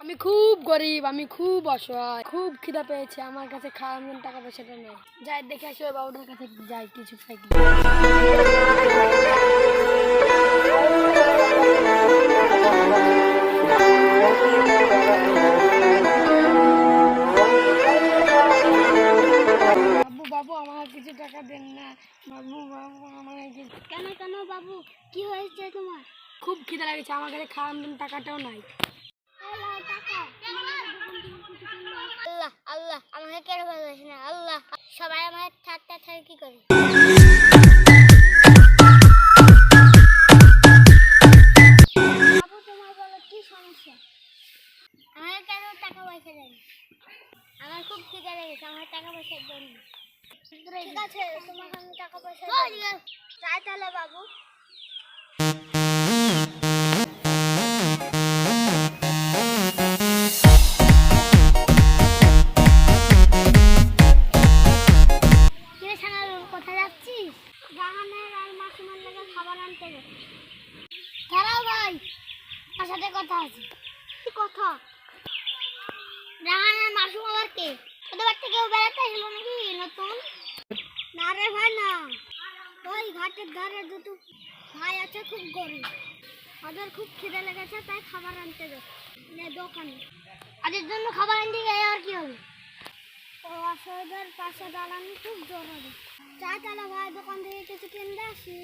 আমি খুব গরিব, আমি খুব অসহায়, খুব খিদা পেয়েছে, আমার কাছে খাওয়ার মতো টাকা পয়সাটা নেই। যাই দেখে আসি ওই বাবুটার কাছে, যাই কিছু খাই। বাবু বাবু আমার কিছু টাকা দেন না। বাবু বাবু আমার কেন কেন বাবু, কি হয়েছে তোমার? খুব খিদা লাগছে, আমার কাছে খাওয়ার মতো টাকাটাও নাই। আল্লাহ আল্লাহ, আমাকে কেন ভালোবাসে না আল্লাহ? সবাই আমার ঠাট্টা কি করে? বাবু তোমার বলো কি সমস্যা? আমাকে কেন টাকা পয়সা দেন? আমার খুব খিদা লেগেছে, আমার টাকা পয়সার জন্য। ঠিক আছে, তোমাকে আমি টাকা পয়সা যাই তাহলে বাবু। কোথায় যাচ্ছিস? রাহানের আর মাসিমার লেগে খাবার আনতে গেছে। দাঁড়াও ভাই, তার সাথে কথা আছে। কি কথা? রাহানের মাসুম আবার কে? ওদের বাড়ি থেকে কেউ বেড়াতে আসলো নাকি নতুন? না রে ভাই না, ওই ঘাটের ধারে দুটো ভাই আছে, খুব গরিব। ওদের খুব খিদে লেগেছে, তাই খাবার আনতে গেছে দোকানে। ওদের জন্য খাবার আনতে গিয়ে আর কি হবে? ও অসহায়দের পাশে দাঁড়ানো খুব জরুরি। চাই তাহলে ভাই দোকান থেকে কিছু কিনতে আসি।